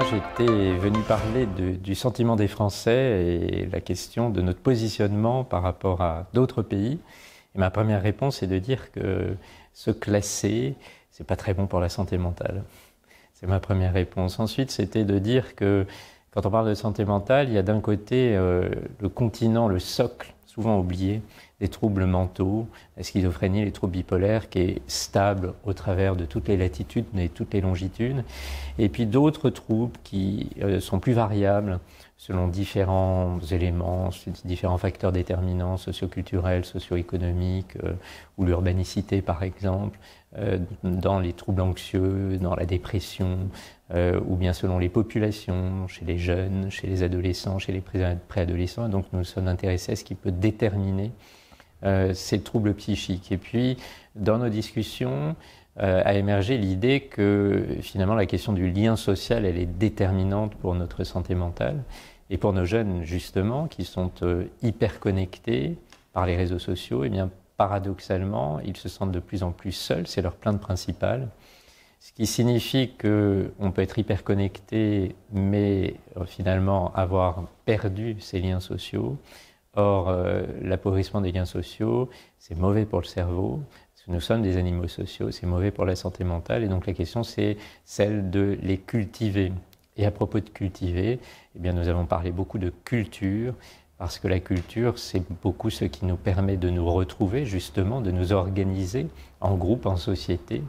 j'étais venu parler du sentiment des Français et la question de notre positionnement par rapport à d'autres pays. Et ma première réponse est de dire que se classer, c'est pas très bon pour la santé mentale. C'est ma première réponse. Ensuite, c'était de dire que quand on parle de santé mentale, il y a d'un côté le continent, le socle, souvent oublié, des troubles mentaux, la schizophrénie, les troubles bipolaires, qui est stable au travers de toutes les latitudes et toutes les longitudes. Et puis d'autres troubles qui sont plus variables selon différents éléments, différents facteurs déterminants, socioculturels, socio-économiques, ou l'urbanicité par exemple, dans les troubles anxieux, dans la dépression, ou bien selon les populations, chez les jeunes, chez les adolescents, chez les préadolescents. Donc nous sommes intéressés à ce qui peut déterminer ces troubles psychiques. Et puis, dans nos discussions, a émergé l'idée que finalement la question du lien social, elle est déterminante pour notre santé mentale. Et pour nos jeunes, justement, qui sont hyper connectés par les réseaux sociaux, et bien paradoxalement, ils se sentent de plus en plus seuls, c'est leur plainte principale. Ce qui signifie qu'on peut être hyper connecté, mais finalement avoir perdu ses liens sociaux. Or, l'appauvrissement des liens sociaux, c'est mauvais pour le cerveau, parce que nous sommes des animaux sociaux, c'est mauvais pour la santé mentale, et donc la question c'est celle de les cultiver. Et à propos de cultiver, eh bien nous avons parlé beaucoup de culture, parce que la culture, c'est beaucoup ce qui nous permet de nous retrouver, justement, de nous organiser en groupe, en société,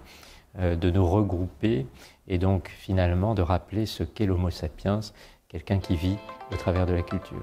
de nous regrouper, et donc finalement de rappeler ce qu'est l'homo sapiens, quelqu'un qui vit au travers de la culture.